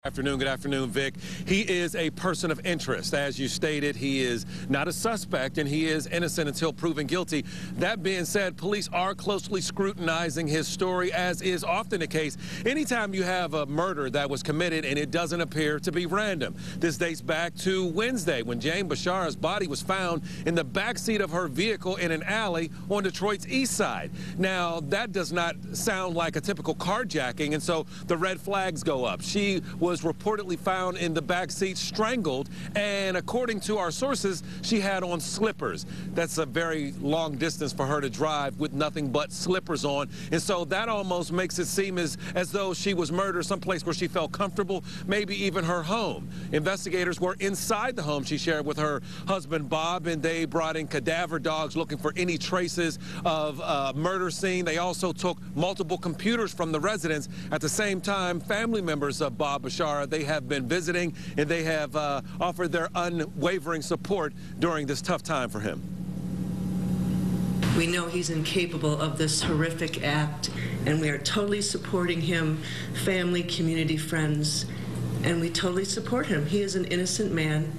Good afternoon, Vic. He is a person of interest. As you stated, he is not a suspect and he is innocent until proven guilty. That being said, police are closely scrutinizing his story, as is often the case anytime you have a murder that was committed and it doesn't appear to be random. This dates back to Wednesday when Jane Bashara's body was found in the backseat of her vehicle in an alley on Detroit's east side. Now, that does not sound like a typical carjacking, and so the red flags go up. She was reportedly found in the back seat strangled, and according to our sources, she had on slippers. That's a very long distance for her to drive with nothing but slippers on, and so that almost makes it seem as though she was murdered someplace where she felt comfortable, maybe even her home. Investigators were inside the home she shared with her husband Bob, and they brought in cadaver dogs looking for any traces of a murder scene. They also took multiple computers from the residence. At the same time, family members of Bob Bashara, they have been visiting, and they have offered their unwavering support during this tough time for him. We know he's incapable of this horrific act, and we are totally supporting him, family, community, friends, and we totally support him. He is an innocent man.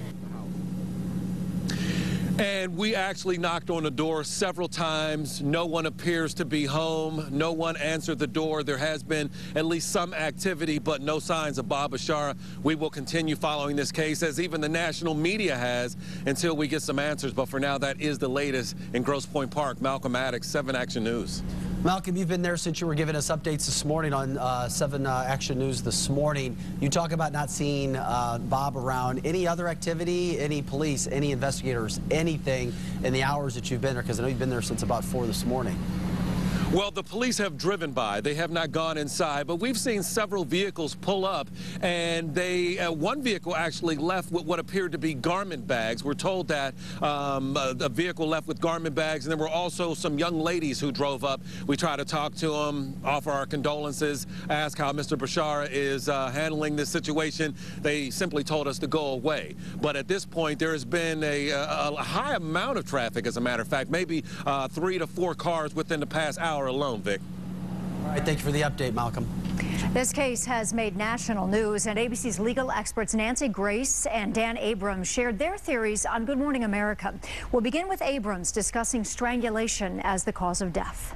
And we actually knocked on the door several times. No one appears to be home. No one answered the door. There has been at least some activity, but no signs of Bob Bashara. We will continue following this case, as even the national media has, until we get some answers. But for now, that is the latest in Grosse Pointe Park. Malcolm Maddox, 7 Action News. Malcolm, you've been there since you were giving us updates this morning on 7 Action News this morning. You talk about not seeing Bob around. Any other activity, any police, any investigators, anything in the hours that you've been there? Because I know you've been there since about 4 this morning. Well, the police have driven by. They have not gone inside, but we've seen several vehicles pull up, and one vehicle actually left with what appeared to be garment bags. We're told that a vehicle left with garment bags, and there were also some young ladies who drove up. We tried to talk to them, offer our condolences, ask how Mr. Bashara is handling this situation. They simply told us to go away. But at this point, there has been a high amount of traffic, as a matter of fact, maybe 3 to 4 cars within the past hour alone, Vic. All right, thank you for the update, Malcolm. This case has made national news, and ABC's legal experts Nancy Grace and Dan Abrams shared their theories on Good Morning America. We'll begin with Abrams discussing strangulation as the cause of death.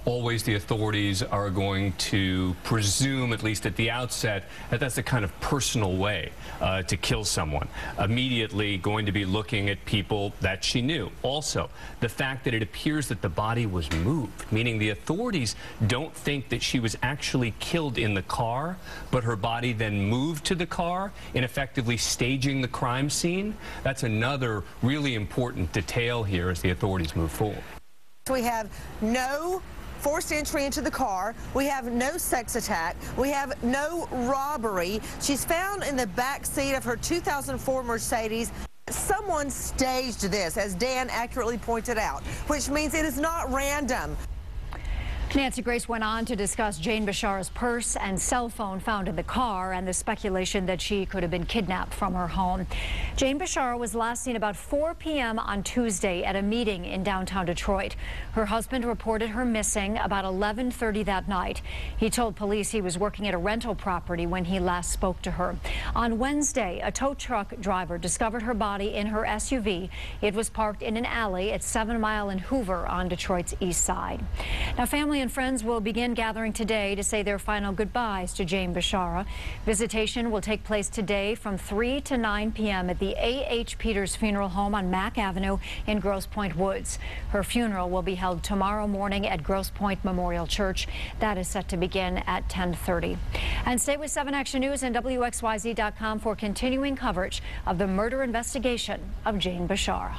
Always the authorities are going to presume, at least at the outset, that that's a kind of personal way to kill someone. Immediately going to be looking at people that she knew. Also, the fact that it appears that the body was moved, meaning the authorities don't think that she was actually killed in the car, but her body then moved to the car in effectively staging the crime scene. That's another really important detail here as the authorities move forward. We have no forced entry into the car. We have no sex attack. We have no robbery. She's found in the back seat of her 2004 Mercedes. Someone staged this, as Dan accurately pointed out, which means it is not random. Nancy Grace went on to discuss Jane Bashara's purse and cell phone found in the car and the speculation that she could have been kidnapped from her home. Jane Bashara was last seen about 4 p.m. on Tuesday at a meeting in downtown Detroit. Her husband reported her missing about 11:30 that night. He told police he was working at a rental property when he last spoke to her. On Wednesday, a tow truck driver discovered her body in her SUV. It was parked in an alley at 7 Mile and Hoover on Detroit's east side. Now, family and friends will begin gathering today to say their final goodbyes to Jane Bashara. Visitation will take place today from 3 to 9 p.m. at the A.H. Peters Funeral Home on Mack Avenue in Grosse Pointe Woods. Her funeral will be held tomorrow morning at Grosse Pointe Memorial Church. That is set to begin at 10:30. And stay with 7 Action News and WXYZ.com for continuing coverage of the murder investigation of Jane Bashara.